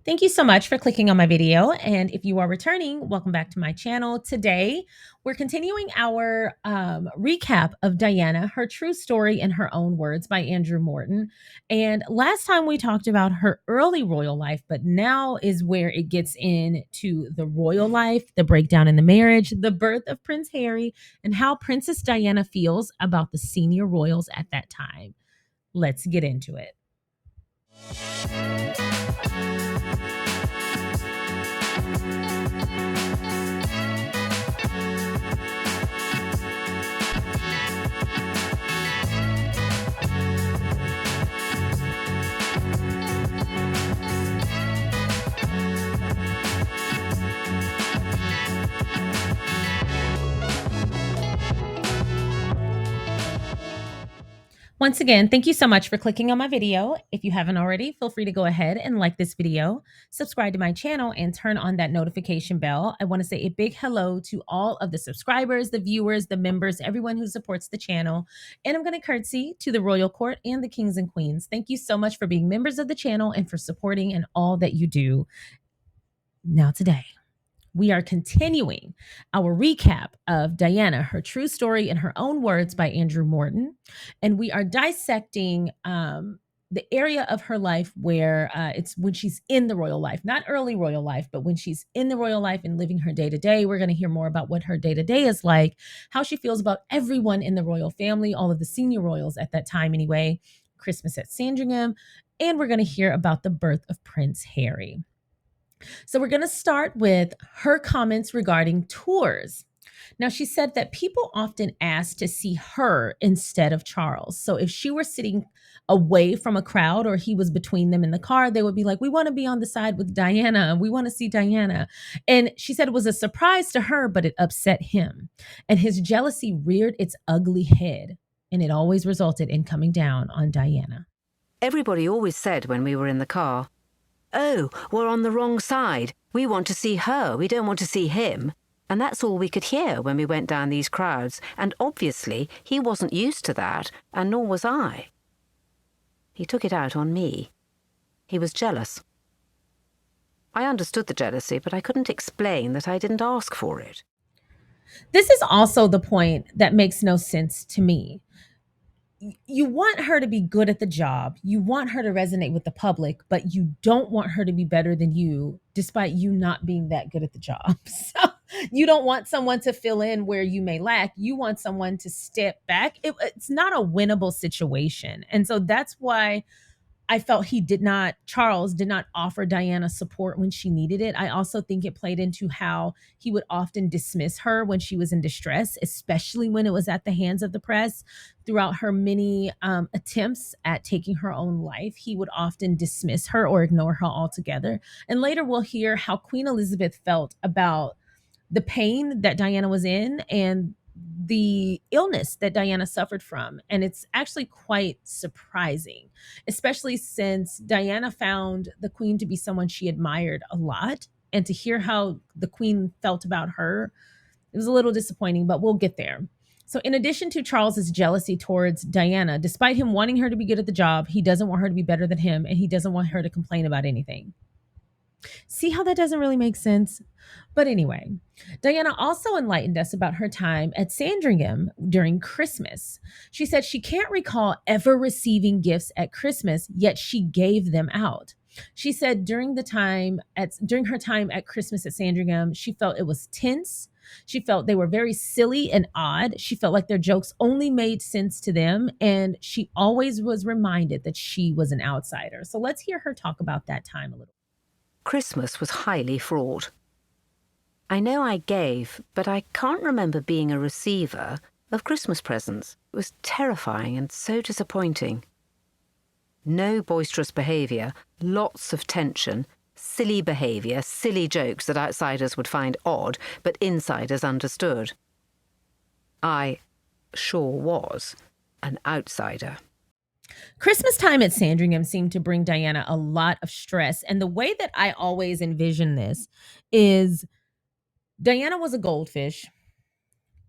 Thank you so much for clicking on my video. And if you are returning, welcome back to my channel. Today, we're continuing our recap of Diana, her true story in her own words by Andrew Morton. And last time we talked about her early royal life, but now is where it gets into the royal life, the breakdown in the marriage, the birth of Prince Harry, and how Princess Diana feels about the senior royals at that time. Let's get into it. Once again, thank you so much for clicking on my video. If you haven't already, feel free to go ahead and like this video, subscribe to my channel, and turn on that notification bell. I want to say a big hello to all of the subscribers, the viewers, the members, everyone who supports the channel. And I'm going to curtsy to the royal court and the kings and queens. Thank you so much for being members of the channel and for supporting in all that you do. Now today, we are continuing our recap of Diana, her true story in her own words by Andrew Morton. And we are dissecting the area of her life where it's when she's in the royal life, not early royal life, but when she's in the royal life and living her day to day. We're going to hear more about what her day to day is like, how she feels about everyone in the royal family, all of the senior royals at that time, anyway, Christmas at Sandringham. And we're going to hear about the birth of Prince Harry. So we're going to start with her comments regarding tours. Now, she said that people often ask to see her instead of Charles. So if she were sitting away from a crowd or he was between them in the car, they would be like, we want to be on the side with Diana. We want to see Diana. And she said it was a surprise to her, but it upset him. And his jealousy reared its ugly head. And it always resulted in coming down on Diana. Everybody always said when we were in the car, "Oh, we're on the wrong side. We want to see her. We don't want to see him." And that's all we could hear when we went down these crowds. And obviously, he wasn't used to that, and nor was I. He took it out on me. He was jealous. I understood the jealousy, but I couldn't explain that I didn't ask for it. This is also the point that makes no sense to me. You want her to be good at the job. You want her to resonate with the public, but you don't want her to be better than you, despite you not being that good at the job. So you don't want someone to fill in where you may lack. You want someone to step back. It's not a winnable situation. And so that's why I felt Charles did not offer Diana support when she needed it. I also think it played into how he would often dismiss her when she was in distress, especially when it was at the hands of the press. Throughout her many attempts at taking her own life, he would often dismiss her or ignore her altogether. And later we'll hear how Queen Elizabeth felt about the pain that Diana was in and the illness that Diana suffered from. And it's actually quite surprising, especially since Diana found the Queen to be someone she admired a lot. And to hear how the Queen felt about her, it was a little disappointing, but we'll get there. So, in addition to Charles's jealousy towards Diana, despite him wanting her to be good at the job, he doesn't want her to be better than him, and he doesn't want her to complain about anything. See how that doesn't really make sense? But anyway, Diana also enlightened us about her time at Sandringham during Christmas. She said she can't recall ever receiving gifts at Christmas, yet she gave them out. She said during her time at Christmas at Sandringham, she felt it was tense. She felt they were very silly and odd. She felt like their jokes only made sense to them, and she always was reminded that she was an outsider. So let's hear her talk about that time a little. Christmas was highly fraught. I know I gave, but I can't remember being a receiver of Christmas presents. It was terrifying and so disappointing. No boisterous behaviour, lots of tension, silly behaviour, silly jokes that outsiders would find odd, but insiders understood. I sure was an outsider. Christmas time at Sandringham seemed to bring Diana a lot of stress. And the way that I always envision this is Diana was a goldfish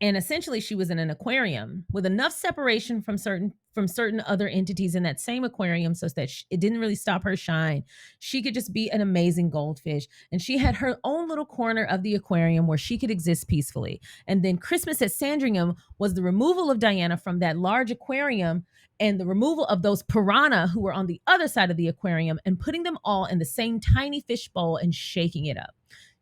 and essentially she was in an aquarium with enough separation from certain other entities in that same aquarium so that it didn't really stop her shine. She could just be an amazing goldfish, and she had her own little corner of the aquarium where she could exist peacefully. And then Christmas at Sandringham was the removal of Diana from that large aquarium and the removal of those piranha who were on the other side of the aquarium and putting them all in the same tiny fish bowl and shaking it up.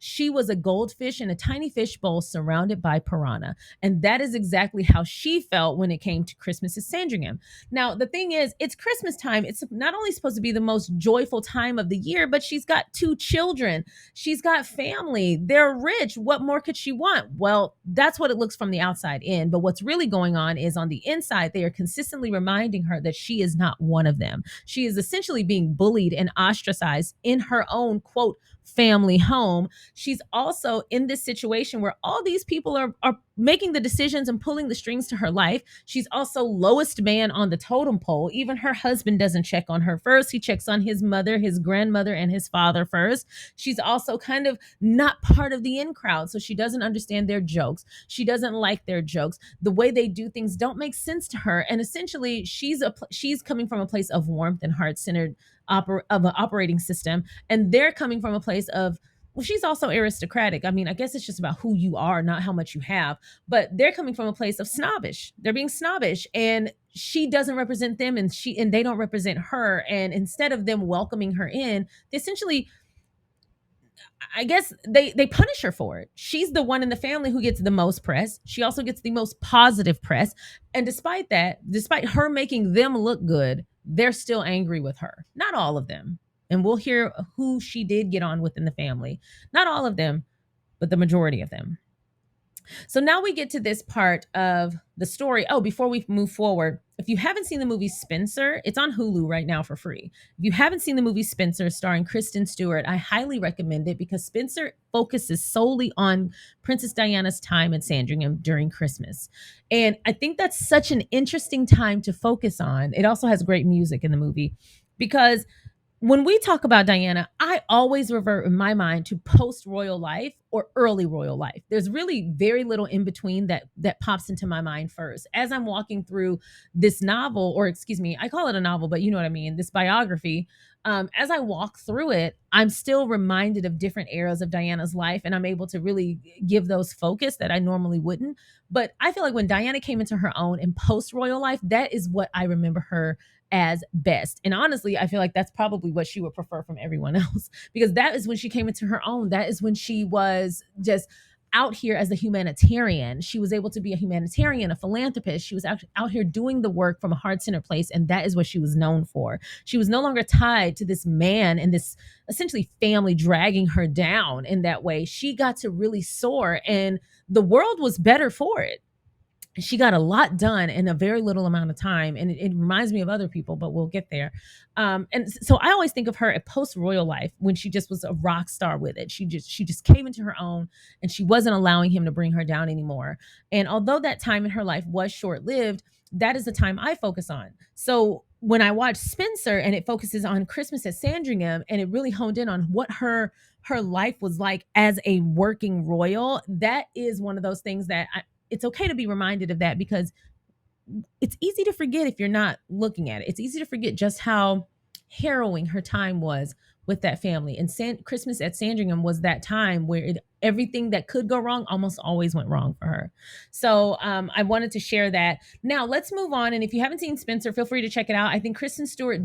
She was a goldfish in a tiny fish bowl surrounded by piranha. And that is exactly how she felt when it came to Christmas at Sandringham. Now, the thing is, it's Christmas time. It's not only supposed to be the most joyful time of the year, but she's got two children. She's got family. They're rich. What more could she want? Well, that's what it looks from the outside in. But what's really going on is on the inside, they are consistently reminding her that she is not one of them. She is essentially being bullied and ostracized in her own, quote, family home. She's also in this situation where all these people are making the decisions and pulling the strings to her life. She's also lowest man on the totem pole. Even her husband doesn't check on her first. He checks on his mother, his grandmother, and his father first. She's also kind of not part of the in crowd, so she doesn't understand their jokes. She doesn't like their jokes. The way they do things don't make sense to her. And essentially, she's coming from a place of warmth and heart-centered of an operating system, and they're coming from a place of, well, she's also aristocratic. I mean, I guess it's just about who you are, not how much you have. But they're coming from a place of snobbish. They're being snobbish, and she doesn't represent them, and they don't represent her. And instead of them welcoming her in, they essentially, I guess they punish her for it. She's the one in the family who gets the most press. She also gets the most positive press. And despite that, despite her making them look good, they're still angry with her. Not all of them. And we'll hear who she did get on with in the family. Not all of them, but the majority of them. So now we get to this part of the story. Oh, before we move forward, if you haven't seen the movie Spencer, it's on Hulu right now for free. If you haven't seen the movie Spencer starring Kristen Stewart, I highly recommend it because Spencer focuses solely on Princess Diana's time at Sandringham during Christmas. And I think that's such an interesting time to focus on. It also has great music in the movie because when we talk about Diana, I always revert in my mind to post royal life or early royal life. There's really very little in between that pops into my mind first. As I'm walking through this novel, or excuse me, I call it a novel, but you know what I mean, this biography. As I walk through it, I'm still reminded of different eras of Diana's life, and I'm able to really give those focus that I normally wouldn't. But I feel like when Diana came into her own in post royal life, that is what I remember her as best. And honestly, I feel like that's probably what she would prefer from everyone else because that is when she came into her own. That is when she was just out here as a humanitarian. She was able to be a humanitarian, a philanthropist. She was out here doing the work from a heart centered place. And that is what she was known for. She was no longer tied to this man and this essentially family dragging her down in that way. She got to really soar, and the world was better for it. She got a lot done in a very little amount of time, and it reminds me of other people, but we'll get there. And so I always think of her at post royal life when she just was a rock star with it. She just came into her own, and she wasn't allowing him to bring her down anymore. And although that time in her life was short lived, that is the time I focus on. So when I watch Spencer and it focuses on Christmas at Sandringham, and it really honed in on what her life was like as a working royal, that is one of those things that it's okay to be reminded of that because it's easy to forget if you're not looking at it. It's easy to forget just how harrowing her time was with that family. And Christmas at Sandringham was that time where everything that could go wrong almost always went wrong for her. So I wanted to share that. Now let's move on. And if you haven't seen Spencer, feel free to check it out. I think Kristen Stewart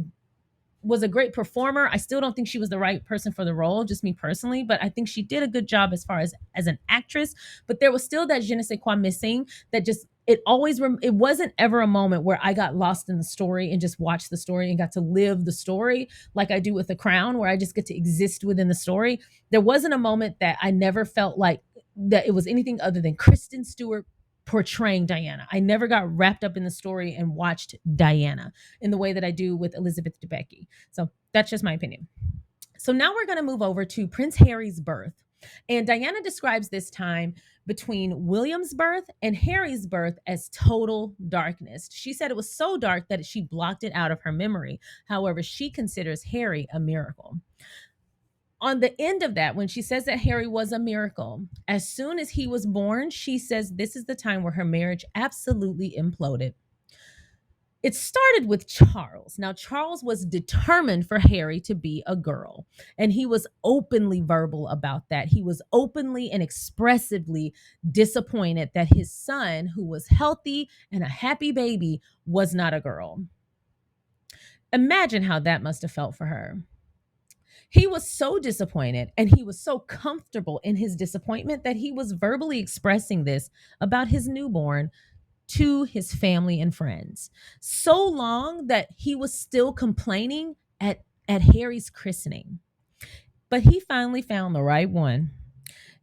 was a great performer. I still don't think she was the right person for the role, just me personally, but I think she did a good job as far as an actress. But there was still that je ne sais quoi missing that just it wasn't ever a moment where I got lost in the story and just watched the story and got to live the story like I do with The Crown, where I just get to exist within the story. There wasn't a moment that I never felt like that it was anything other than Kristen Stewart portraying Diana. I never got wrapped up in the story and watched Diana in the way that I do with Elizabeth Debicki. So that's just my opinion. So now we're going to move over to Prince Harry's birth. And Diana describes this time between William's birth and Harry's birth as total darkness. She said it was so dark that she blocked it out of her memory. However, she considers Harry a miracle. On the end of that, when she says that Harry was a miracle, as soon as he was born, she says this is the time where her marriage absolutely imploded. It started with Charles. Now, Charles was determined for Harry to be a girl, and he was openly verbal about that. He was openly and expressively disappointed that his son, who was healthy and a happy baby, was not a girl. Imagine how that must have felt for her. He was so disappointed and he was so comfortable in his disappointment that he was verbally expressing this about his newborn to his family and friends. So long that he was still complaining at Harry's christening. But he finally found the right one.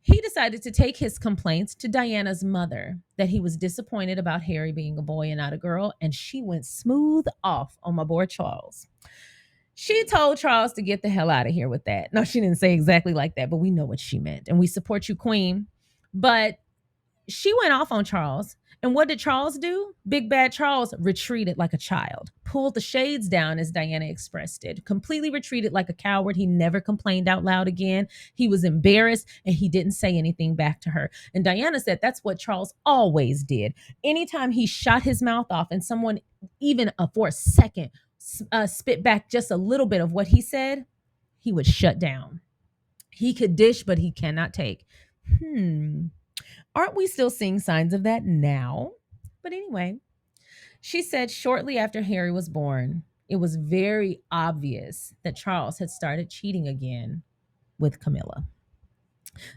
He decided to take his complaints to Diana's mother that he was disappointed about Harry being a boy and not a girl, and she went smooth off on my boy Charles. She told Charles to get the hell out of here with that. No, she didn't say exactly like that, but we know what she meant. And we support you, Queen. But she went off on Charles. And what did Charles do? Big bad Charles retreated like a child, pulled the shades down, as Diana expressed it, completely retreated like a coward. He never complained out loud again. He was embarrassed and he didn't say anything back to her. And Diana said that's what Charles always did. Anytime he shot his mouth off and someone, even for a second, spit back just a little bit of what he said, he would shut down. He could dish, but he cannot take. Aren't we still seeing signs of that now? But anyway, she said shortly after Harry was born, it was very obvious that Charles had started cheating again with Camilla.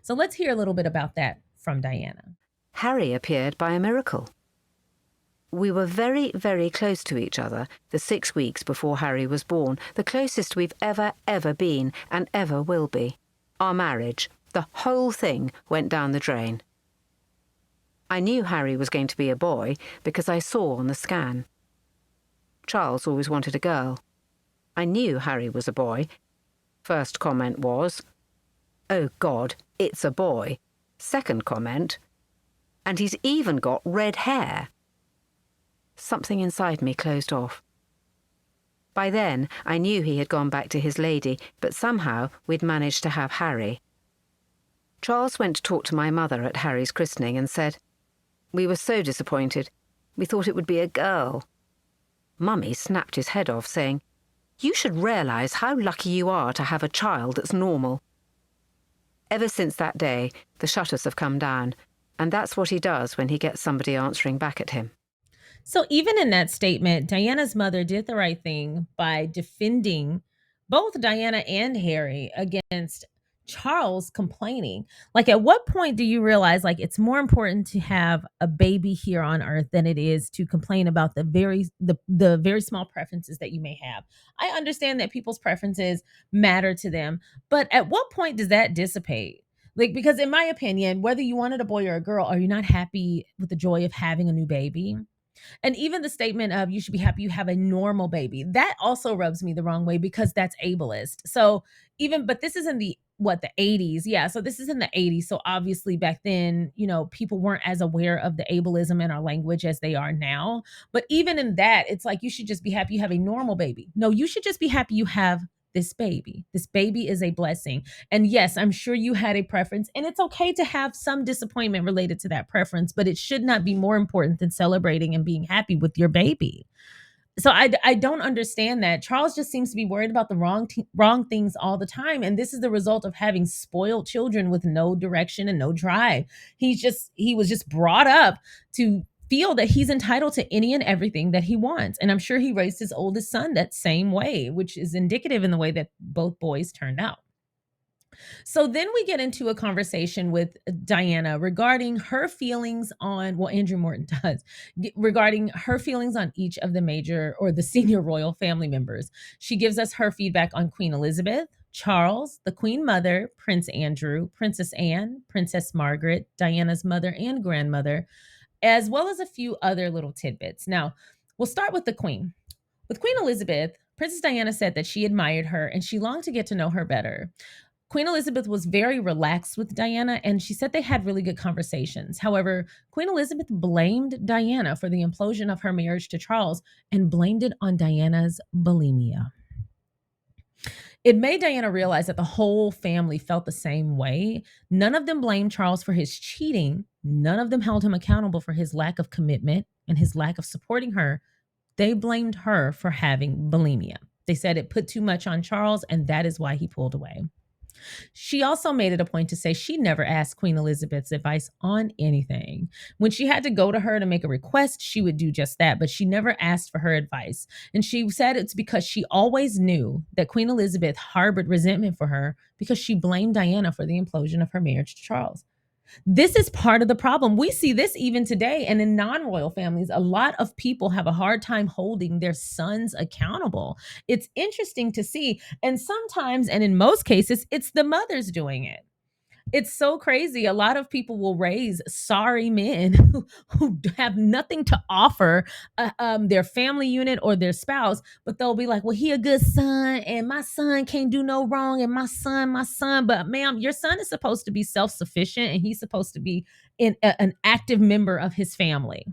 So let's hear a little bit about that from Diana. Harry appeared by a miracle. We were very, very close to each other the 6 weeks before Harry was born, the closest we've ever been and ever will be. Our marriage, the whole thing, went down the drain. I knew Harry was going to be a boy because I saw on the scan. Charles always wanted a girl. I knew Harry was a boy. First comment was, "Oh God, it's a boy." Second comment, "And he's even got red hair." Something inside me closed off. By then, I knew he had gone back to his lady, but somehow we'd managed to have Harry. Charles went to talk to my mother at Harry's christening and said, "We were so disappointed. We thought it would be a girl." Mummy snapped his head off, saying, "You should realise how lucky you are to have a child that's normal." Ever since that day, the shutters have come down, and that's what he does when he gets somebody answering back at him. So even in that statement, Diana's mother did the right thing by defending both Diana and Harry against Charles complaining. Like, at what point do you realize like it's more important to have a baby here on earth than it is to complain about the very small preferences that you may have? I understand that people's preferences matter to them, but at what point does that dissipate? Like, because in my opinion, whether you wanted a boy or a girl, are you not happy with the joy of having a new baby? And even the statement of you should be happy you have a normal baby, that also rubs me the wrong way because that's ableist. So even, but this is in the 80s. Yeah. So this is in the 80s. So obviously back then, people weren't as aware of the ableism in our language as they are now. But even in that, it's like you should just be happy you have a normal baby. No, you should just be happy you have this baby. This baby is a blessing. And yes, I'm sure you had a preference, and it's okay to have some disappointment related to that preference, but it should not be more important than celebrating and being happy with your baby. So I don't understand that. Charles just seems to be worried about the wrong things all the time, and this is the result of having spoiled children with no direction and no drive. He was just brought up to feel that he's entitled to any and everything that he wants. And I'm sure he raised his oldest son that same way, which is indicative in the way that both boys turned out. So then we get into a conversation with Diana regarding her feelings on, well, Andrew Morton does, regarding her feelings on each of the major or the senior royal family members. She gives us her feedback on Queen Elizabeth, Charles, the Queen Mother, Prince Andrew, Princess Anne, Princess Margaret, Diana's mother and grandmother, as well as a few other little tidbits. Now, we'll start with the Queen. With Queen Elizabeth, Princess Diana said that she admired her and she longed to get to know her better. Queen Elizabeth was very relaxed with Diana, and she said they had really good conversations. However, Queen Elizabeth blamed Diana for the implosion of her marriage to Charles and blamed it on Diana's bulimia. It made Diana realize that the whole family felt the same way. None of them blamed Charles for his cheating. None of them held him accountable for his lack of commitment and his lack of supporting her. They blamed her for having bulimia. They said it put too much on Charles, and that is why he pulled away. She also made it a point to say she never asked Queen Elizabeth's advice on anything. When she had to go to her to make a request, she would do just that, but she never asked for her advice. And she said it's because she always knew that Queen Elizabeth harbored resentment for her because she blamed Diana for the implosion of her marriage to Charles. This is part of the problem. We see this even today. And in non royal families, a lot of people have a hard time holding their sons accountable. It's interesting to see. And sometimes, and in most cases, it's the mothers doing it. It's so crazy. A lot of people will raise sorry men who have nothing to offer their family unit or their spouse, but they'll be like, well, he a good son and my son can't do no wrong and my son. But ma'am, your son is supposed to be self-sufficient and he's supposed to be an active member of his family.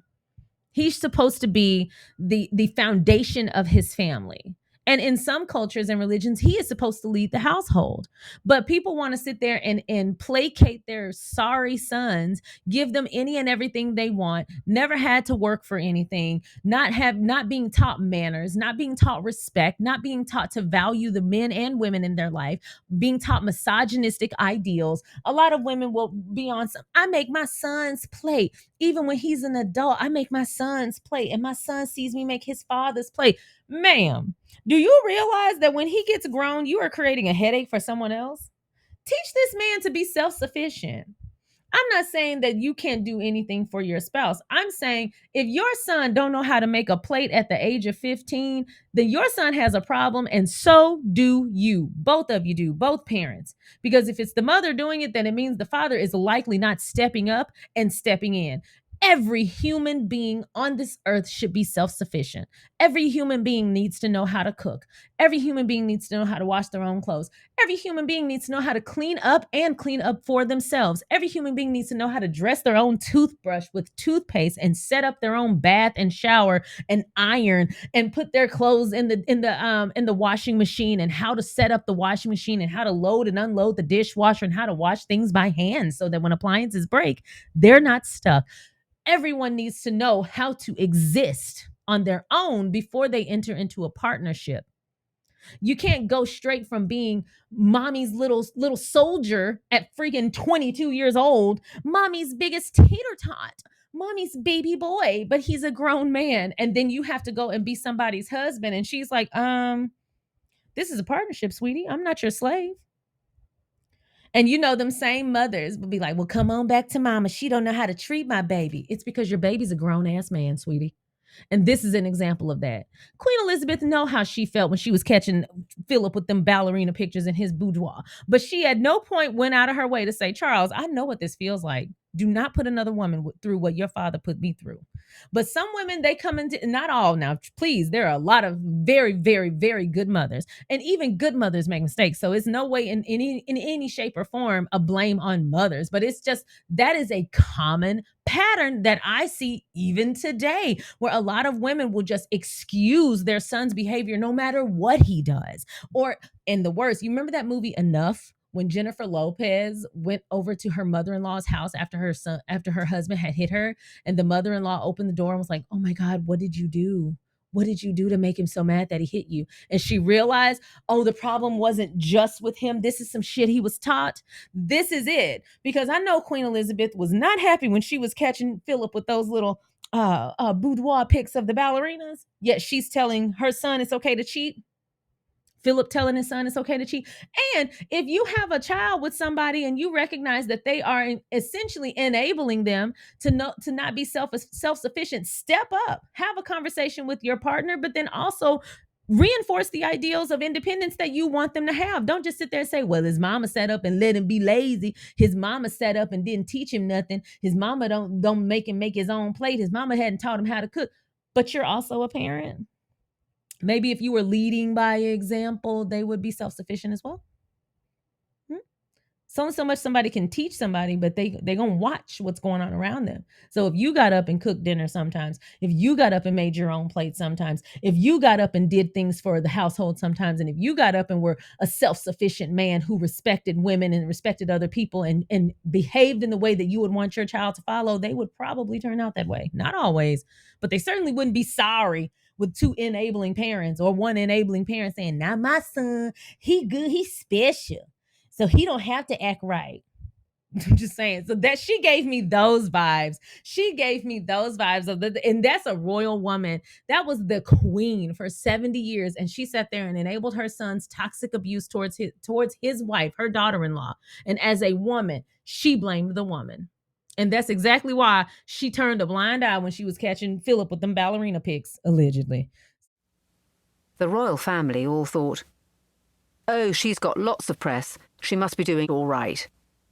He's supposed to be the foundation of his family. And in some cultures and religions, he is supposed to lead the household. But people want to sit there and placate their sorry sons, give them any and everything they want, never had to work for anything, not being taught manners, not being taught respect, not being taught to value the men and women in their life, being taught misogynistic ideals. A lot of women will be on some, I make my sons play even when he's an adult. I make my sons play, and my son sees me make his father's play. Ma'am, do you realize that when he gets grown, you are creating a headache for someone else? Teach this man to be self sufficient. I'm not saying that you can't do anything for your spouse. I'm saying if your son don't know how to make a plate at the age of 15, then your son has a problem and so do you. Both of you do, both parents. Because if it's the mother doing it, then it means the father is likely not stepping up and stepping in. Every human being on this earth should be self sufficient. Every human being needs to know how to cook. Every human being needs to know how to wash their own clothes. Every human being needs to know how to clean up and clean up for themselves. Every human being needs to know how to dress their own toothbrush with toothpaste and set up their own bath and shower and iron and put their clothes in the washing machine, and how to set up the washing machine and how to load and unload the dishwasher and how to wash things by hand so that when appliances break, they're not stuck. Everyone needs to know how to exist on their own before they enter into a partnership. You can't go straight from being mommy's little soldier at freaking 22 years old, mommy's biggest tater tot, mommy's baby boy, but he's a grown man. And then you have to go and be somebody's husband. And she's like, this is a partnership, sweetie. I'm not your slave. And you know, them same mothers will be like, well, come on back to mama. She don't know how to treat my baby. It's because your baby's a grown ass man, sweetie. And this is an example of that. Queen Elizabeth know how she felt when she was catching Philip with them ballerina pictures in his boudoir. But she at no point went out of her way to say, Charles, I know what this feels like. Do not put another woman through what your father put me through. But some women, they come into, not all now, please, there are a lot of very, very, very good mothers. And even good mothers make mistakes. So it's no way in any shape or form a blame on mothers. But it's just that is a common pattern that I see even today, where a lot of women will just excuse their son's behavior no matter what he does. Or, and the worst, you remember that movie Enough? When Jennifer Lopez went over to her mother-in-law's house after her husband had hit her, and the mother-in-law opened the door and was like, "Oh my God, what did you do? What did you do to make him so mad that he hit you?" And she realized, oh, the problem wasn't just with him. This is some shit he was taught. This is it. Because I know Queen Elizabeth was not happy when she was catching Philip with those little boudoir pics of the ballerinas. Yet she's telling her son it's okay to cheat. Philip telling his son it's okay to cheat. And if you have a child with somebody and you recognize that they are essentially enabling them to not be self-sufficient, step up, have a conversation with your partner, but then also reinforce the ideals of independence that you want them to have. Don't just sit there and say, well, his mama set up and let him be lazy. His mama set up and didn't teach him nothing. His mama don't make him make his own plate. His mama hadn't taught him how to cook. But you're also a parent. Maybe if you were leading by example, they would be self sufficient as well. Hmm? So much somebody can teach somebody, but they gonna watch what's going on around them. So if you got up and cooked dinner sometimes, if you got up and made your own plate sometimes, if you got up and did things for the household sometimes, and if you got up and were a self-sufficient man who respected women and respected other people and behaved in the way that you would want your child to follow, they would probably turn out that way. Not always, but they certainly wouldn't be sorry with two enabling parents or one enabling parent saying, "Now my son, he good, he's special. So he don't have to act right." I'm just saying. So that she gave me those vibes. She gave me those vibes of and that's a royal woman. That was the queen for 70 years. And she sat there and enabled her son's toxic abuse towards his wife, her daughter-in-law. And as a woman, she blamed the woman. And that's exactly why she turned a blind eye when she was catching Philip with them ballerina pics, allegedly. The royal family all thought, "Oh, she's got lots of press. She must be doing all right."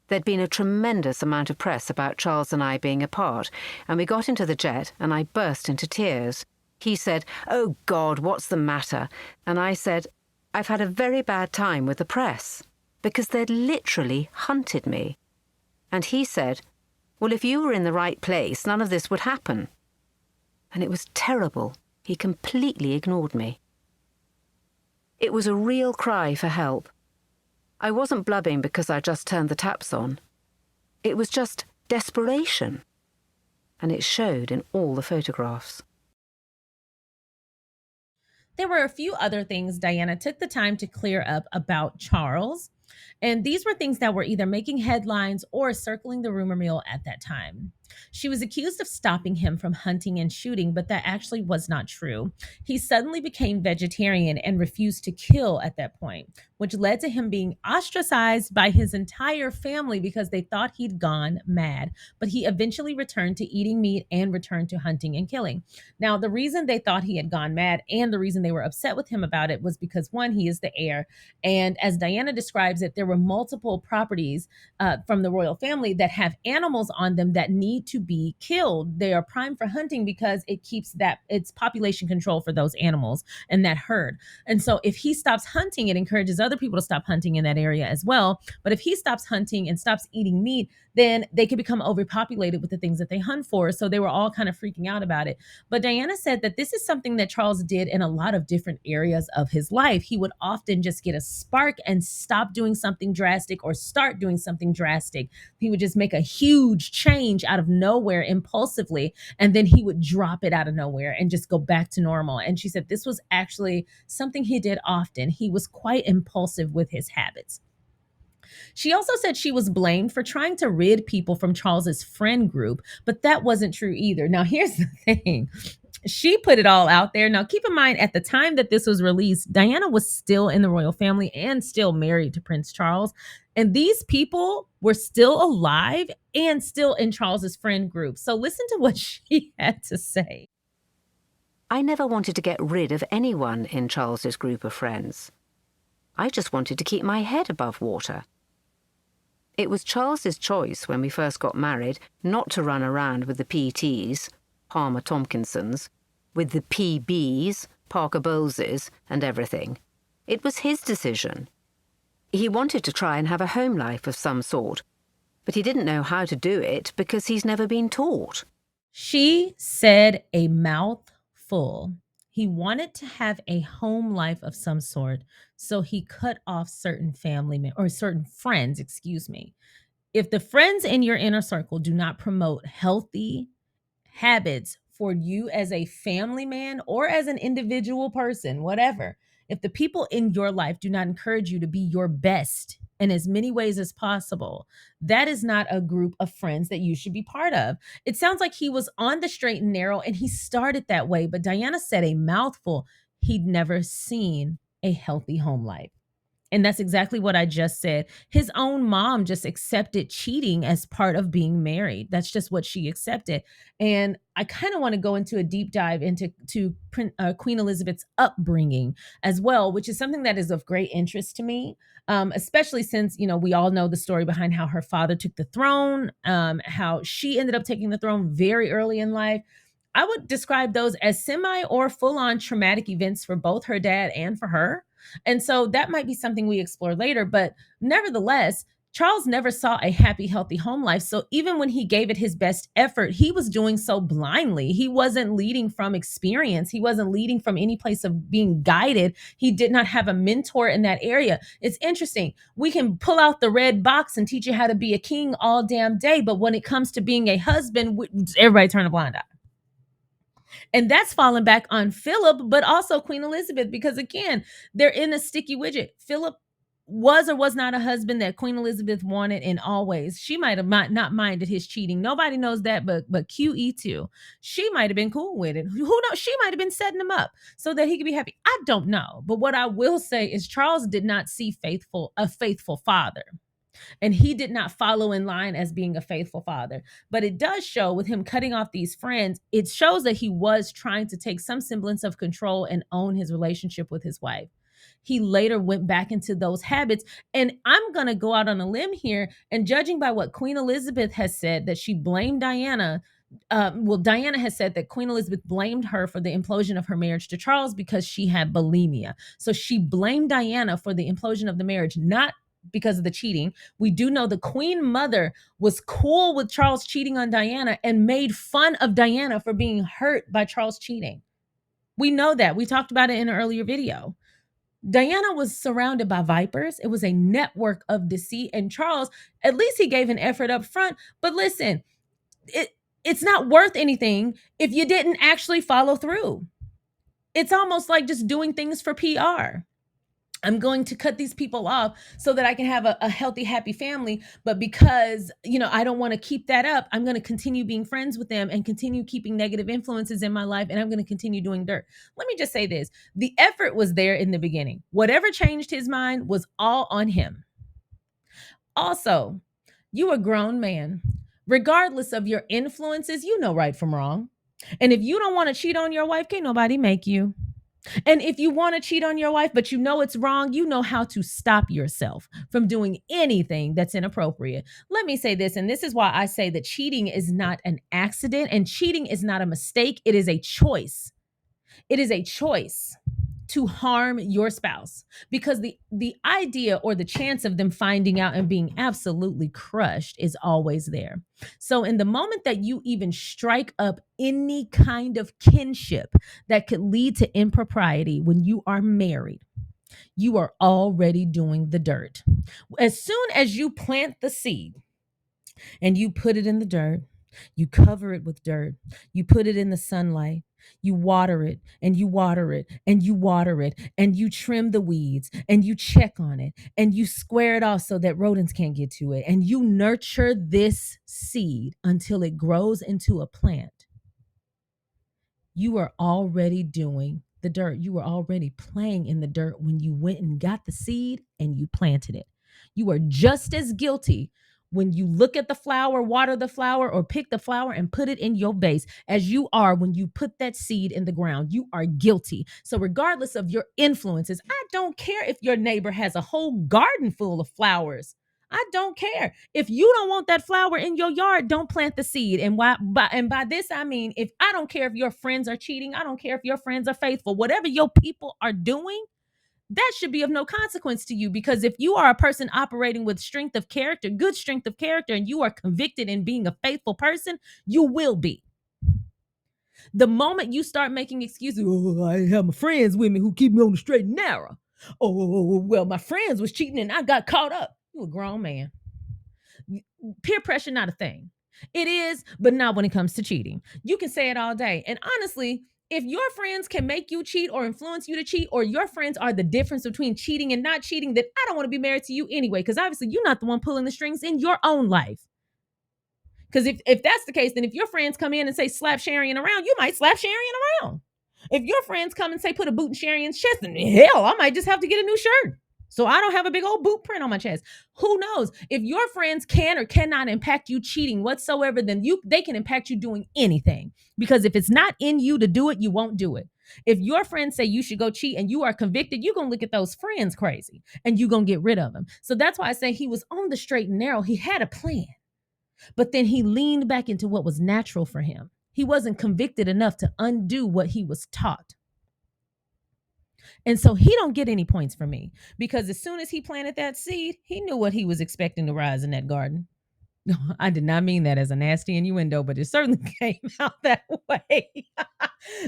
There'd been a tremendous amount of press about Charles and I being apart, and we got into the jet and I burst into tears. He said, "Oh God, what's the matter?" And I said, "I've had a very bad time with the press," because they'd literally hunted me. And he said, "Well, if you were in the right place, none of this would happen." And it was terrible. He completely ignored me. It was a real cry for help. I wasn't blubbing because I just turned the taps on. It was just desperation. And it showed in all the photographs. There were a few other things Diana took the time to clear up about Charles. And these were things that were either making headlines or circling the rumor mill at that time. She was accused of stopping him from hunting and shooting, but that actually was not true. He suddenly became vegetarian and refused to kill at that point, which led to him being ostracized by his entire family because they thought he'd gone mad. But he eventually returned to eating meat and returned to hunting and killing. Now, the reason they thought he had gone mad and the reason they were upset with him about it was because, one, he is the heir. And as Diana describes it, there were multiple properties from the royal family that have animals on them that need to be killed. They are prime for hunting because it keeps that it's population control for those animals and that herd. And so if he stops hunting, it encourages other people to stop hunting in that area as well. But if he stops hunting and stops eating meat, then they could become overpopulated with the things that they hunt for. So they were all kind of freaking out about it. But Diana said that this is something that Charles did in a lot of different areas of his life. He would often just get a spark and stop doing something drastic or start doing something drastic. He would just make a huge change out of nowhere impulsively, and then he would drop it out of nowhere and just go back to normal. And she said this was actually something he did often. He was quite impulsive with his habits. She also said she was blamed for trying to rid people from Charles's friend group, but that wasn't true either. Now, here's the thing. She put it all out there. Now, keep in mind, at the time that this was released, Diana was still in the royal family and still married to Prince Charles. And these people were still alive and still in Charles's friend group. So listen to what she had to say. I never wanted to get rid of anyone in Charles's group of friends. I just wanted to keep my head above water. It was Charles's choice when we first got married not to run around with the PTs, Palmer Tompkinsons, with the PBs, Parker Bowleses, and everything. It was his decision. He wanted to try and have a home life of some sort, but he didn't know how to do it because he's never been taught. She said a mouthful. He wanted to have a home life of some sort, so he cut off certain or certain friends, excuse me. If the friends in your inner circle do not promote healthy habits for you as a family man or as an individual person, whatever, if the people in your life do not encourage you to be your best in as many ways as possible, that is not a group of friends that you should be part of. It sounds like he was on the straight and narrow and he started that way, but Diana said a mouthful. He'd never seen a healthy home life. And that's exactly what I just said. His own mom just accepted cheating as part of being married. That's just what she accepted. And I kind of want to go into a deep dive into Queen Elizabeth's upbringing as well, which is something that is of great interest to me, especially since, we all know the story behind how her father took the throne, how she ended up taking the throne very early in life. I would describe those as semi or full on traumatic events for both her dad and for her. And so that might be something we explore later. But nevertheless, Charles never saw a happy, healthy home life. So even when he gave it his best effort, he was doing so blindly. He wasn't leading from experience. He wasn't leading from any place of being guided. He did not have a mentor in that area. It's interesting. We can pull out the red box and teach you how to be a king all damn day. But when it comes to being a husband, everybody turn a blind eye. And that's falling back on Philip, but also Queen Elizabeth, because again, they're in a sticky widget. Philip was or was not a husband that Queen Elizabeth wanted in all ways. She might have not minded his cheating. Nobody knows that but QE2. She might have been cool with it. Who knows? She might have been setting him up so that he could be happy. I don't know. But what I will say is Charles did not see a faithful father, and he did not follow in line as being a faithful father. But it does show with him cutting off these friends, it shows that he was trying to take some semblance of control and own his relationship with his wife. He later went back into those habits. And I'm going to go out on a limb here, and judging by what Queen Elizabeth has said, that she blamed Diana. Diana has said that Queen Elizabeth blamed her for the implosion of her marriage to Charles because she had bulimia. So she blamed Diana for the implosion of the marriage, not because of the cheating. We do know the Queen Mother was cool with Charles cheating on Diana and made fun of Diana for being hurt by Charles cheating. We know that. We talked about it in an earlier video. Diana was surrounded by vipers. It was a network of deceit. And Charles, at least he gave an effort up front. But listen, it's not worth anything if you didn't actually follow through. It's almost like just doing things for PR. I'm going to cut these people off so that I can have a healthy, happy family. But because, I don't want to keep that up, I'm going to continue being friends with them and continue keeping negative influences in my life. And I'm going to continue doing dirt. Let me just say this. The effort was there in the beginning. Whatever changed his mind was all on him. Also, you a grown man. Regardless of your influences, you know right from wrong. And if you don't want to cheat on your wife, can't nobody make you. And if you want to cheat on your wife, but you know it's wrong, you know how to stop yourself from doing anything that's inappropriate. Let me say this, and this is why I say that cheating is not an accident and cheating is not a mistake. It is a choice. It is a choice to harm your spouse, because the idea or the chance of them finding out and being absolutely crushed is always there. So in the moment that you even strike up any kind of kinship that could lead to impropriety when you are married, you are already doing the dirt. As soon as you plant the seed and you put it in the dirt, you cover it with dirt, you put it in the sunlight, you water it and you water it and you water it and you trim the weeds and you check on it and you square it off so that rodents can't get to it, and you nurture this seed until it grows into a plant. You are already doing the dirt. You were already playing in the dirt when you went and got the seed and you planted it. You are just as guilty when you look at the flower, water the flower, or pick the flower and put it in your vase as you are when you put that seed in the ground. You are guilty. So, regardless of your influences, I don't care if your neighbor has a whole garden full of flowers. I don't care. If you don't want that flower in your yard, don't plant the seed. And by this I mean, if I don't care if your friends are cheating, I don't care if your friends are faithful. Whatever your people are doing, that should be of no consequence to you, because if you are a person operating with strength of character, good strength of character, and you are convicted in being a faithful person, you will be. The moment you start making excuses, oh, I have my friends with me who keep me on the straight and narrow. Oh, well, my friends was cheating and I got caught up. You a grown man. Peer pressure, not a thing. It is, but not when it comes to cheating. You can say it all day. And honestly, if your friends can make you cheat or influence you to cheat, or your friends are the difference between cheating and not cheating, then I don't want to be married to you anyway, because obviously you're not the one pulling the strings in your own life. Because if that's the case, then if your friends come in and say slap Sharion around, you might slap Sharion around. If your friends come and say put a boot in Sharion's chest, then hell, I might just have to get a new shirt so I don't have a big old boot print on my chest. Who knows? If your friends can or cannot impact you cheating whatsoever, then they can impact you doing anything. Because if it's not in you to do it, you won't do it. If your friends say you should go cheat and you are convicted, you're going to look at those friends crazy and you're going to get rid of them. So that's why I say he was on the straight and narrow. He had a plan, but then he leaned back into what was natural for him. He wasn't convicted enough to undo what he was taught. And so he don't get any points from me because as soon as he planted that seed, he knew what he was expecting to rise in that garden. No, I did not mean that as a nasty innuendo, but it certainly came out that way.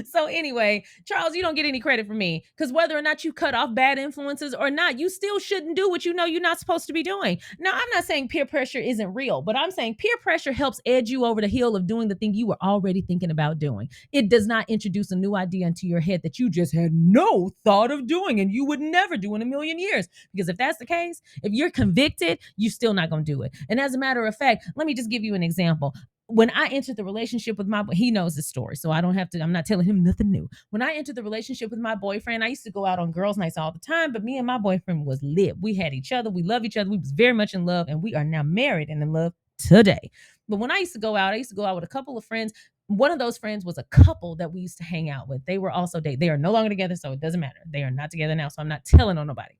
So anyway, Charles, you don't get any credit from me because whether or not you cut off bad influences or not, you still shouldn't do what you know you're not supposed to be doing. Now, I'm not saying peer pressure isn't real, but I'm saying peer pressure helps edge you over the hill of doing the thing you were already thinking about doing. It does not introduce a new idea into your head that you just had no thought of doing and you would never do in a million years. Because if that's the case, if you're convicted, you're still not going to do it. And as a matter of fact, let me just give you an example. When I entered the relationship with he knows the story, so I don't have to, I'm not telling him nothing new. When I entered the relationship with my boyfriend, I used to go out on girls' nights all the time, but me and my boyfriend was lit. We had each other, we love each other, we was very much in love, and we are now married and in love today. But when I used to go out, I used to go out with a couple of friends. One of those friends was a couple that we used to hang out with. They were also dating. They are no longer together, so it doesn't matter. They are not together now, so I'm not telling on nobody.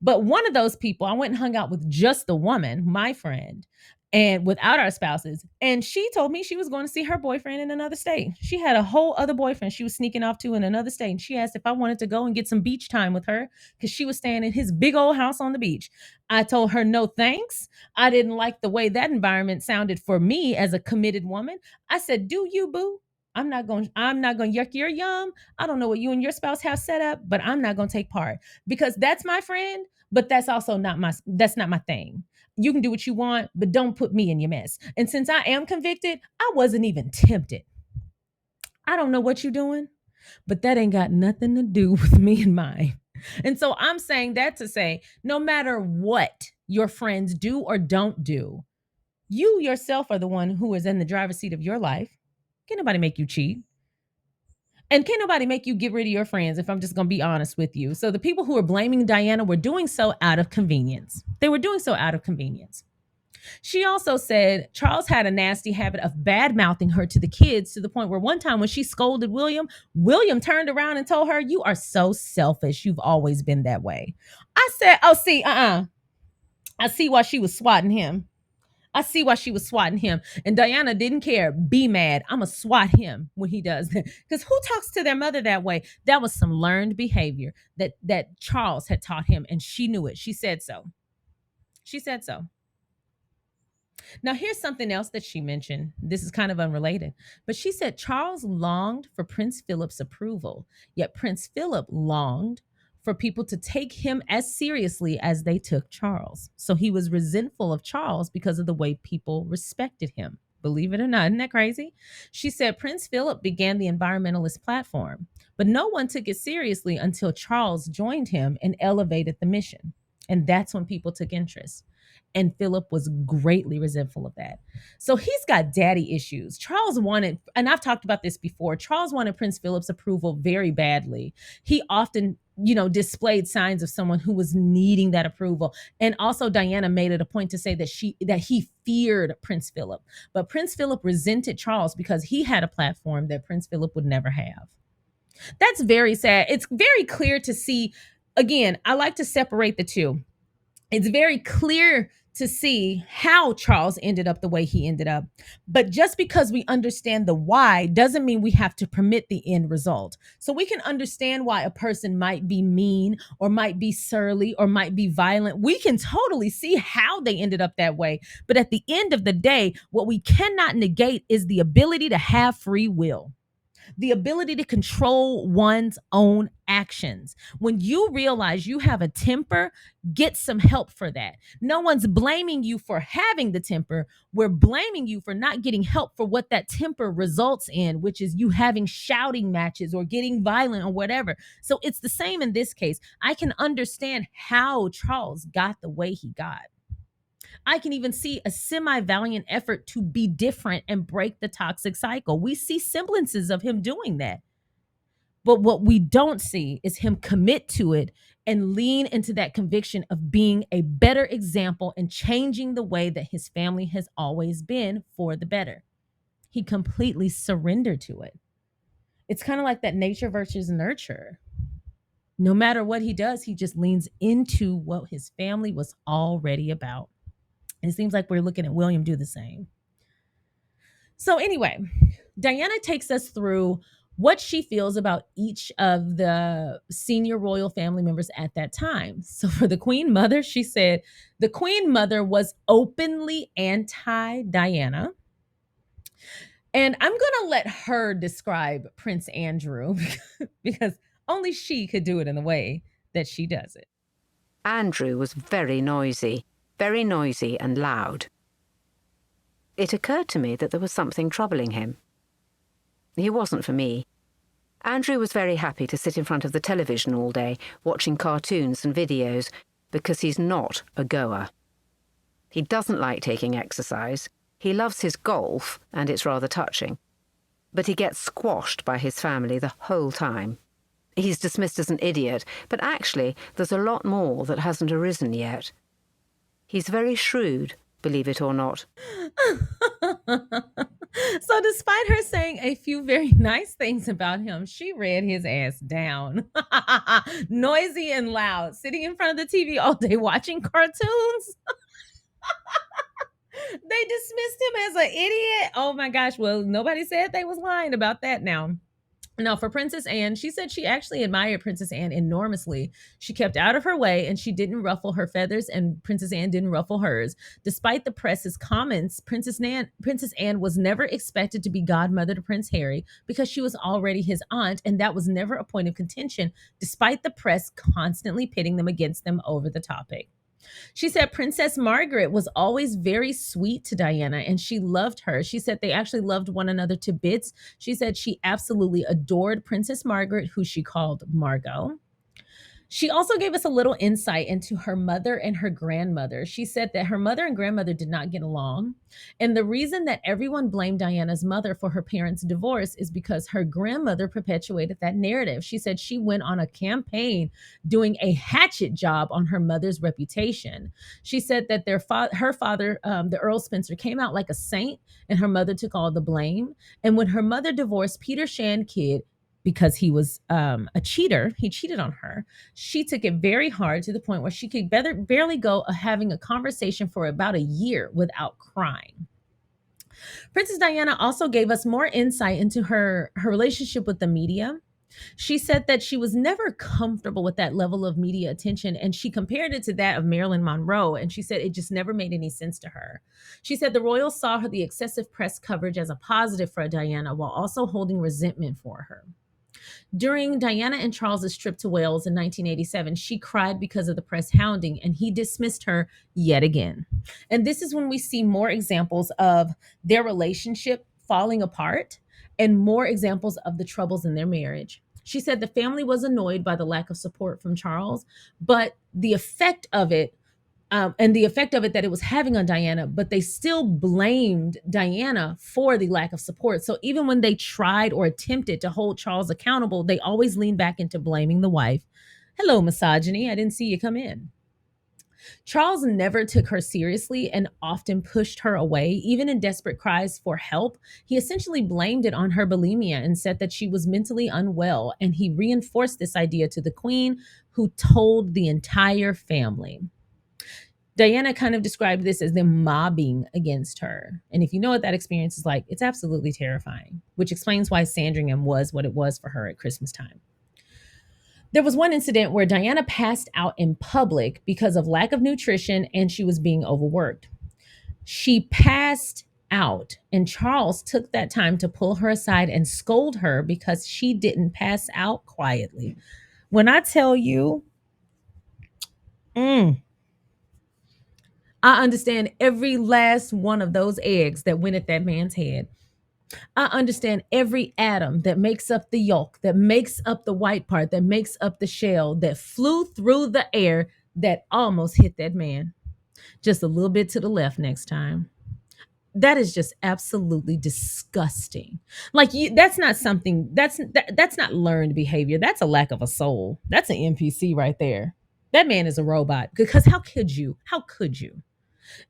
But one of those people, I went and hung out with just the woman, my friend, and without our spouses. And she told me she was going to see her boyfriend in another state. She had a whole other boyfriend she was sneaking off to in another state. And she asked if I wanted to go and get some beach time with her because she was staying in his big old house on the beach. I told her no thanks. I didn't like the way that environment sounded for me as a committed woman. I said, "Do you, boo? I'm not going to yuck your yum. I don't know what you and your spouse have set up, but I'm not going to take part because that's my friend, but that's not my thing. You can do what you want, but don't put me in your mess." And since I am convicted, I wasn't even tempted. I don't know what you're doing, but that ain't got nothing to do with me and mine. And so I'm saying that to say, no matter what your friends do or don't do, you yourself are the one who is in the driver's seat of your life. Can't nobody make you cheat. And can't nobody make you get rid of your friends, if I'm just going to be honest with you. So the people who are blaming Diana were doing so out of convenience. They were doing so out of convenience. She also said Charles had a nasty habit of bad mouthing her to the kids to the point where one time when she scolded William, William turned around and told her, "You are so selfish. You've always been that way." I said, "Oh, see, I see why she was swatting him. I see why she was swatting him." And Diana didn't care. Be mad. I'm going to swat him when he does that. Because who talks to their mother that way? That was some learned behavior that Charles had taught him, and she knew it. She said so. She said so. Now, here's something else that she mentioned. This is kind of unrelated, but she said Charles longed for Prince Philip's approval, yet Prince Philip longed for people to take him as seriously as they took Charles. So he was resentful of Charles because of the way people respected him. Believe it or not, isn't that crazy? She said Prince Philip began the environmentalist platform, but no one took it seriously until Charles joined him and elevated the mission. And that's when people took interest. And Philip was greatly resentful of that. So he's got daddy issues. Charles wanted, and I've talked about this before, Charles wanted Prince Philip's approval very badly. He often, displayed signs of someone who was needing that approval. And also Diana made it a point to say that he feared Prince Philip. But Prince Philip resented Charles because he had a platform that Prince Philip would never have. That's very sad. It's very clear to see. Again, I like to separate the two. It's very clear to see how Charles ended up the way he ended up. But just because we understand the why doesn't mean we have to permit the end result. So we can understand why a person might be mean or might be surly or might be violent. We can totally see how they ended up that way. But at the end of the day, what we cannot negate is the ability to have free will, the ability to control one's own actions. When you realize you have a temper, get some help for that. No one's blaming you for having the temper. We're blaming you for not getting help for what that temper results in, which is you having shouting matches or getting violent or whatever. So it's the same in this case. I can understand how Charles got the way he got. I can even see a semi-valiant effort to be different and break the toxic cycle. We see semblances of him doing that. But what we don't see is him commit to it and lean into that conviction of being a better example and changing the way that his family has always been for the better. He completely surrendered to it. It's kind of like that nature versus nurture. No matter what he does, he just leans into what his family was already about. And it seems like we're looking at William do the same. So anyway, Diana takes us through what she feels about each of the senior royal family members at that time. So for the Queen Mother, she said the Queen Mother was openly anti Diana. And I'm going to let her describe Prince Andrew because only she could do it in the way that she does it. Andrew was very noisy and loud. It occurred to me that there was something troubling him. He wasn't for me. Andrew was very happy to sit in front of the television all day, watching cartoons and videos, because he's not a goer. He doesn't like taking exercise. He loves his golf, and it's rather touching. But he gets squashed by his family the whole time. He's dismissed as an idiot, but actually there's a lot more that hasn't arisen yet. He's very shrewd, believe it or not. So despite her saying a few very nice things about him, she read his ass down. Noisy and loud, sitting in front of the TV all day watching cartoons. They dismissed him as an idiot. Oh my gosh. Well, nobody said they was lying about that now. Now, for Princess Anne, she said she actually admired Princess Anne enormously. She kept out of her way and she didn't ruffle her feathers, and Princess Anne didn't ruffle hers. Despite the press's comments, Princess Anne was never expected to be godmother to Prince Harry because she was already his aunt, and that was never a point of contention, despite the press constantly pitting them against them over the topic. She said Princess Margaret was always very sweet to Diana and she loved her. She said they actually loved one another to bits. She said she absolutely adored Princess Margaret, who she called Margot. She also gave us a little insight into her mother and her grandmother. She said that her mother and grandmother did not get along. And the reason that everyone blamed Diana's mother for her parents' divorce is because her grandmother perpetuated that narrative. She said she went on a campaign doing a hatchet job on her mother's reputation. She said that her father, the Earl Spencer, came out like a saint and her mother took all the blame. And when her mother divorced Peter Shandkid, because he was a cheater, he cheated on her. She took it very hard to the point where she could barely go having a conversation for about a year without crying. Princess Diana also gave us more insight into her relationship with the media. She said that she was never comfortable with that level of media attention, and she compared it to that of Marilyn Monroe, and she said it just never made any sense to her. She said the royals saw the excessive press coverage as a positive for Diana while also holding resentment for her. During Diana and Charles's trip to Wales in 1987, she cried because of the press hounding, and he dismissed her yet again. And this is when we see more examples of their relationship falling apart and more examples of the troubles in their marriage. She said the family was annoyed by the lack of support from Charles, but the effect of it that it was having on Diana, but they still blamed Diana for the lack of support. So even when they tried or attempted to hold Charles accountable, they always leaned back into blaming the wife. Hello, misogyny. I didn't see you come in. Charles never took her seriously and often pushed her away, even in desperate cries for help. He essentially blamed it on her bulimia and said that she was mentally unwell, and he reinforced this idea to the queen, who told the entire family. Diana kind of described this as them mobbing against her. And if you know what that experience is like, it's absolutely terrifying, which explains why Sandringham was what it was for her at Christmas time. There was one incident where Diana passed out in public because of lack of nutrition and she was being overworked. She passed out, and Charles took that time to pull her aside and scold her because she didn't pass out quietly. When I tell you, I understand every last one of those eggs that went at that man's head. I understand every atom that makes up the yolk, that makes up the white part, that makes up the shell, that flew through the air, that almost hit that man. Just a little bit to the left next time. That is just absolutely disgusting. Like that's not something that's not learned behavior. That's a lack of a soul. That's an NPC right there. That man is a robot. Because how could you? How could you?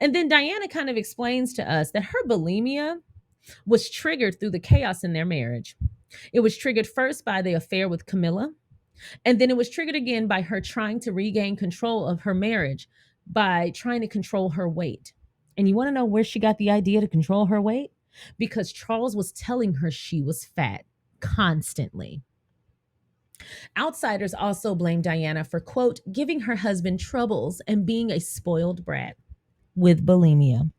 And then Diana kind of explains to us that her bulimia was triggered through the chaos in their marriage. It was triggered first by the affair with Camilla, and then it was triggered again by her trying to regain control of her marriage by trying to control her weight. And you want to know where she got the idea to control her weight? Because Charles was telling her she was fat constantly. Outsiders also blame Diana for, quote, giving her husband troubles and being a spoiled brat with bulimia.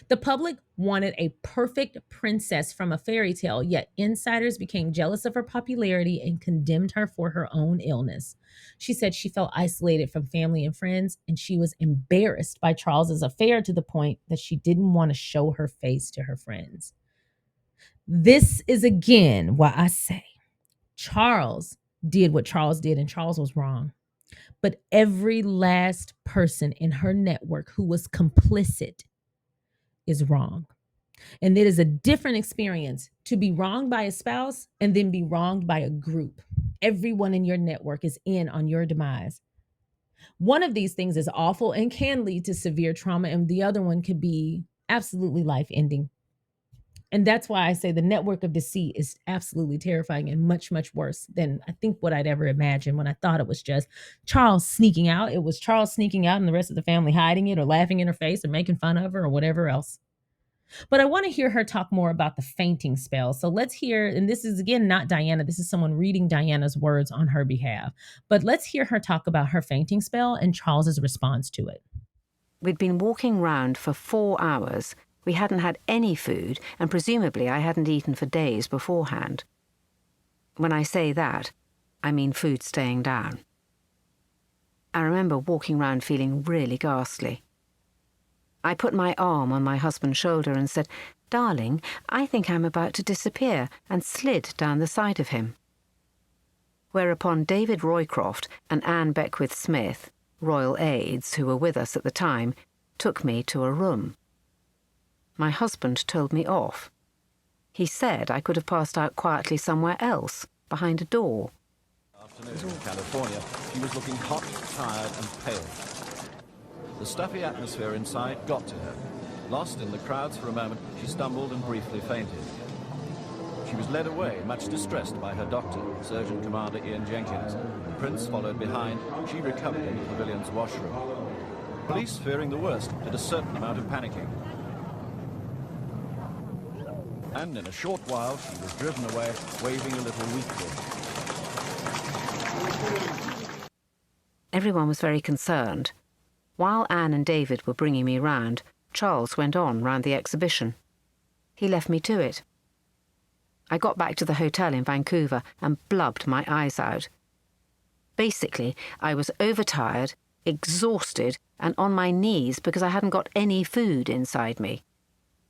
The public wanted a perfect princess from a fairy tale, yet insiders became jealous of her popularity and condemned her for her own illness. She said she felt isolated from family and friends, and she was embarrassed by Charles's affair to the point that she didn't want to show her face to her friends. This is again why I say Charles did what Charles did, and Charles was wrong. But every last person in her network who was complicit is wrong. And it is a different experience to be wronged by a spouse and then be wronged by a group. Everyone in your network is in on your demise. One of these things is awful and can lead to severe trauma, and the other one could be absolutely life ending. And that's why I say the network of deceit is absolutely terrifying and much, much worse than I think what I'd ever imagined when I thought it was just Charles sneaking out. It was Charles sneaking out and the rest of the family hiding it or laughing in her face or making fun of her or whatever else. But I want to hear her talk more about the fainting spell. So let's hear, and this is again not Diana, this is someone reading Diana's words on her behalf. But let's hear her talk about her fainting spell and Charles's response to it. We'd been walking round for 4 hours. We hadn't had any food, and presumably I hadn't eaten for days beforehand. When I say that, I mean food staying down. I remember walking round feeling really ghastly. I put my arm on my husband's shoulder and said, "Darling, I think I'm about to disappear," and slid down the side of him. Whereupon David Roycroft and Anne Beckwith Smith, royal aides who were with us at the time, took me to a room. My husband told me off. He said I could have passed out quietly somewhere else, behind a door. Afternoon in California, she was looking hot, tired and pale. The stuffy atmosphere inside got to her. Lost in the crowds for a moment, she stumbled and briefly fainted. She was led away, much distressed by her doctor, Surgeon Commander Ian Jenkins. The Prince followed behind. She recovered in the pavilion's washroom. Police, fearing the worst, did a certain amount of panicking. And in a short while, she was driven away, waving a little weakly. Everyone was very concerned. While Anne and David were bringing me round, Charles went on round the exhibition. He left me to it. I got back to the hotel in Vancouver and blubbed my eyes out. Basically, I was overtired, exhausted, and on my knees because I hadn't got any food inside me.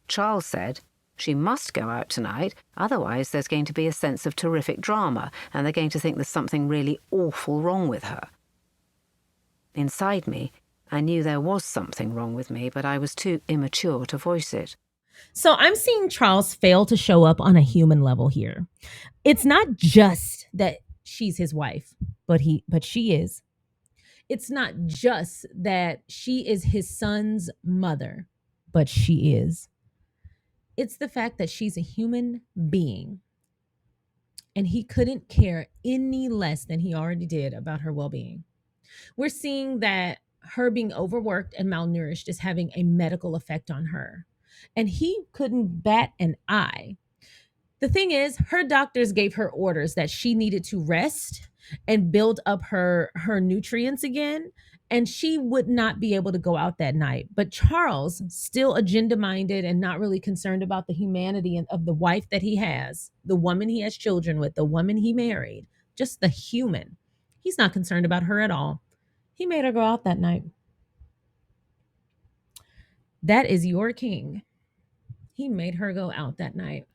Charles said, "She must go out tonight, otherwise there's going to be a sense of terrific drama, and they're going to think there's something really awful wrong with her." Inside me, I knew there was something wrong with me, but I was too immature to voice it. So I'm seeing Charles fail to show up on a human level here. It's not just that she's his wife, but she is. It's not just that she is his son's mother, but she is. It's the fact that she's a human being. And he couldn't care any less than he already did about her well-being. We're seeing that her being overworked and malnourished is having a medical effect on her. And he couldn't bat an eye. The thing is, her doctors gave her orders that she needed to rest and build up her nutrients again, and she would not be able to go out that night. But Charles, still agenda minded and not really concerned about the humanity of the wife that he has, the woman he has children with, the woman he married, just the human. He's not concerned about her at all. He made her go out that night. That is your king. He made her go out that night.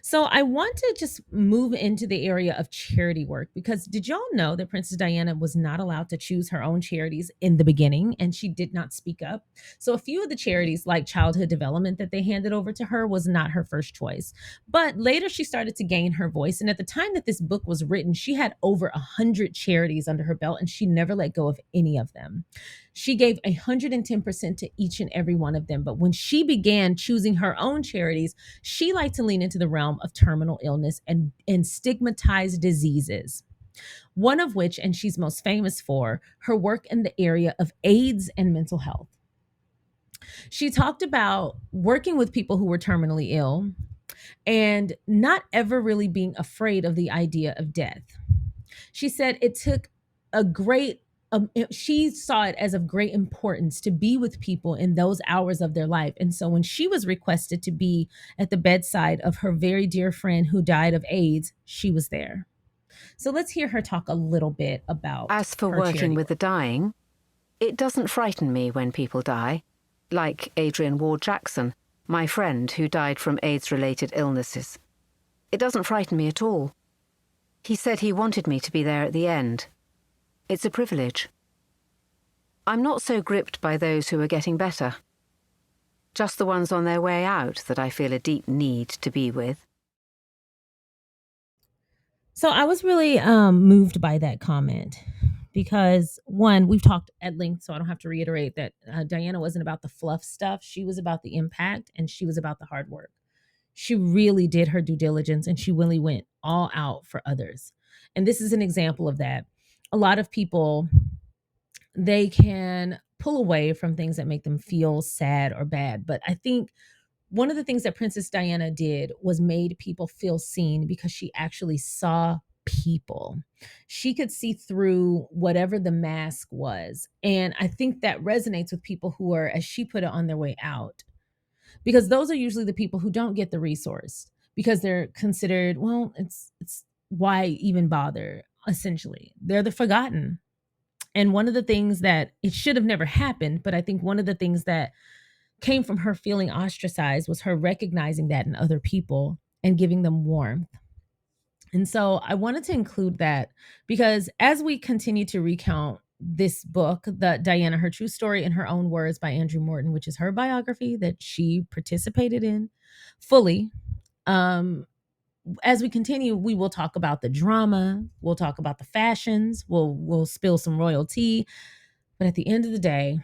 So I want to just move into the area of charity work, because did y'all know that Princess Diana was not allowed to choose her own charities in the beginning, and she did not speak up? So a few of the charities like childhood development that they handed over to her was not her first choice. But later she started to gain her voice. And at the time that this book was written, she had over 100 charities under her belt, and she never let go of any of them. She gave 110% to each and every one of them. But when she began choosing her own charities, she liked to lean into the realm of terminal illness and stigmatized diseases. One of which, and she's most famous for, her work in the area of AIDS and mental health. She talked about working with people who were terminally ill and not ever really being afraid of the idea of death. She said it took a great she saw it as of great importance to be with people in those hours of their life. And so when she was requested to be at the bedside of her very dear friend who died of AIDS, she was there. So let's hear her talk a little bit about As for her working charity with work. the dying, it doesn't frighten me when people die, like Adrian Ward Jackson, my friend who died from AIDS-related illnesses. It doesn't frighten me at all. He said he wanted me to be there at the end. It's a privilege. I'm not so gripped by those who are getting better. Just the ones on their way out that I feel a deep need to be with. So I was really moved by that comment because, one, we've talked at length, so I don't have to reiterate that Diana wasn't about the fluff stuff. She was about the impact, and she was about the hard work. She really did her due diligence, and she really went all out for others. And this is an example of that. A lot of people, they can pull away from things that make them feel sad or bad, but I think one of the things that Princess Diana did was made people feel seen because she actually saw people. She could see through whatever the mask was. And I think that resonates with people who are, as she put it, on their way out. Because those are usually the people who don't get the resource because they're considered, well, it's why even bother, essentially. They're the forgotten. And one of the things that it should have never happened, but I think one of the things that came from her feeling ostracized was her recognizing that in other people and giving them warmth. And so I wanted to include that because as we continue to recount this book, the Diana, Her True Story in Her Own Words by Andrew Morton, which is her biography that she participated in fully. As we continue, we will talk about the drama, we'll talk about the fashions, we'll spill some royal tea. But at the end of the day,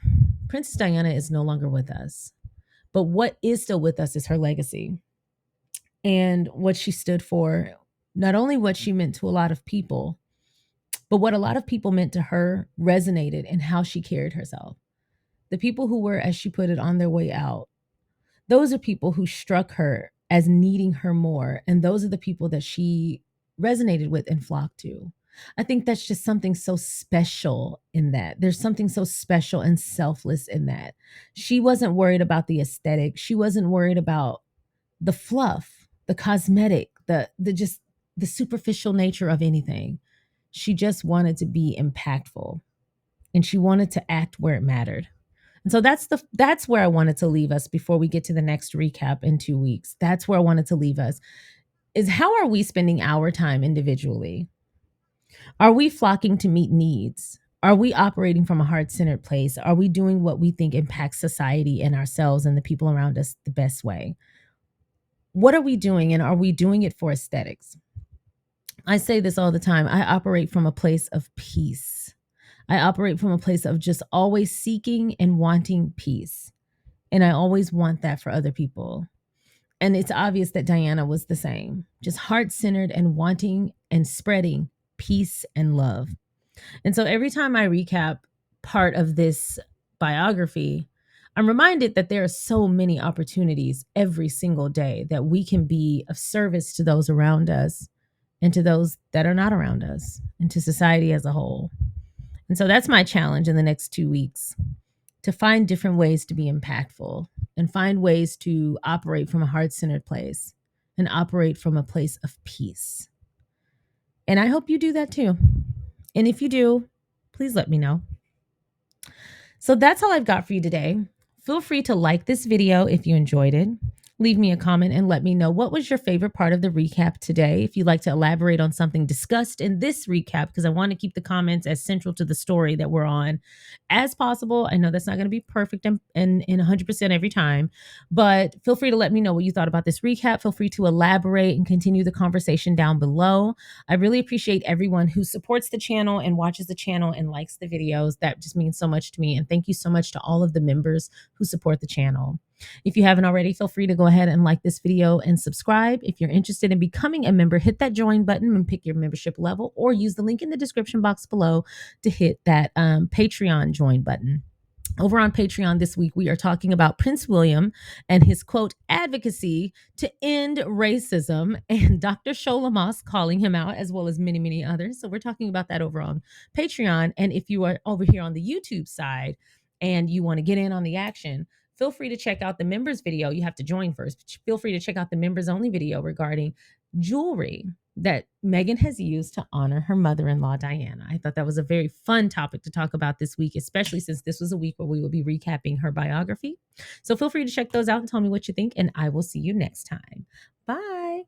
Princess Diana is no longer with us. But what is still with us is her legacy and what she stood for, not only what she meant to a lot of people, but what a lot of people meant to her resonated in how she carried herself. The people who were, as she put it, on their way out, those are people who struck her as needing her more. And those are the people that she resonated with and flocked to. I think that's just something so special in that. There's something so special and selfless in that. She wasn't worried about the aesthetic. She wasn't worried about the fluff, the cosmetic, the just the superficial nature of anything. She just wanted to be impactful and she wanted to act where it mattered. And so that's where I wanted to leave us before we get to the next recap in 2 weeks. That's where I wanted to leave us. Is how are we spending our time individually? Are we flocking to meet needs? Are we operating from a heart-centered place? Are we doing what we think impacts society and ourselves and the people around us the best way? What are we doing, and are we doing it for aesthetics? I say this all the time. I operate from a place of peace. I operate from a place of just always seeking and wanting peace. And I always want that for other people. And it's obvious that Diana was the same, just heart centered and wanting and spreading peace and love. And so every time I recap part of this biography, I'm reminded that there are so many opportunities every single day that we can be of service to those around us and to those that are not around us and to society as a whole. And so that's my challenge in the next 2 weeks, to find different ways to be impactful and find ways to operate from a heart centered place and operate from a place of peace. And I hope you do that too. And if you do, please let me know. So that's all I've got for you today. Feel free to like this video if you enjoyed it. Leave me a comment and let me know what was your favorite part of the recap today. If you'd like to elaborate on something discussed in this recap, because I want to keep the comments as central to the story that we're on as possible. I know that's not going to be perfect and 100% every time, but feel free to let me know what you thought about this recap. Feel free to elaborate and continue the conversation down below. I really appreciate everyone who supports the channel and watches the channel and likes the videos. That just means so much to me. And thank you so much to all of the members who support the channel. If you haven't already, feel free to go ahead and like this video and subscribe. If you're interested in becoming a member, hit that join button and pick your membership level, or use the link in the description box below to hit that Patreon join button. Over on Patreon this week, we are talking about Prince William and his quote advocacy to end racism, and Dr. Sholamos calling him out, as well as many, many others. So we're talking about that over on Patreon. And if you are over here on the YouTube side and you want to get in on the action, feel free to check out the members video. You have to join first. But feel free to check out the members only video regarding jewelry that Meghan has used to honor her mother-in-law, Diana. I thought that was a very fun topic to talk about this week, especially since this was a week where we will be recapping her biography. So feel free to check those out and tell me what you think, and I will see you next time. Bye.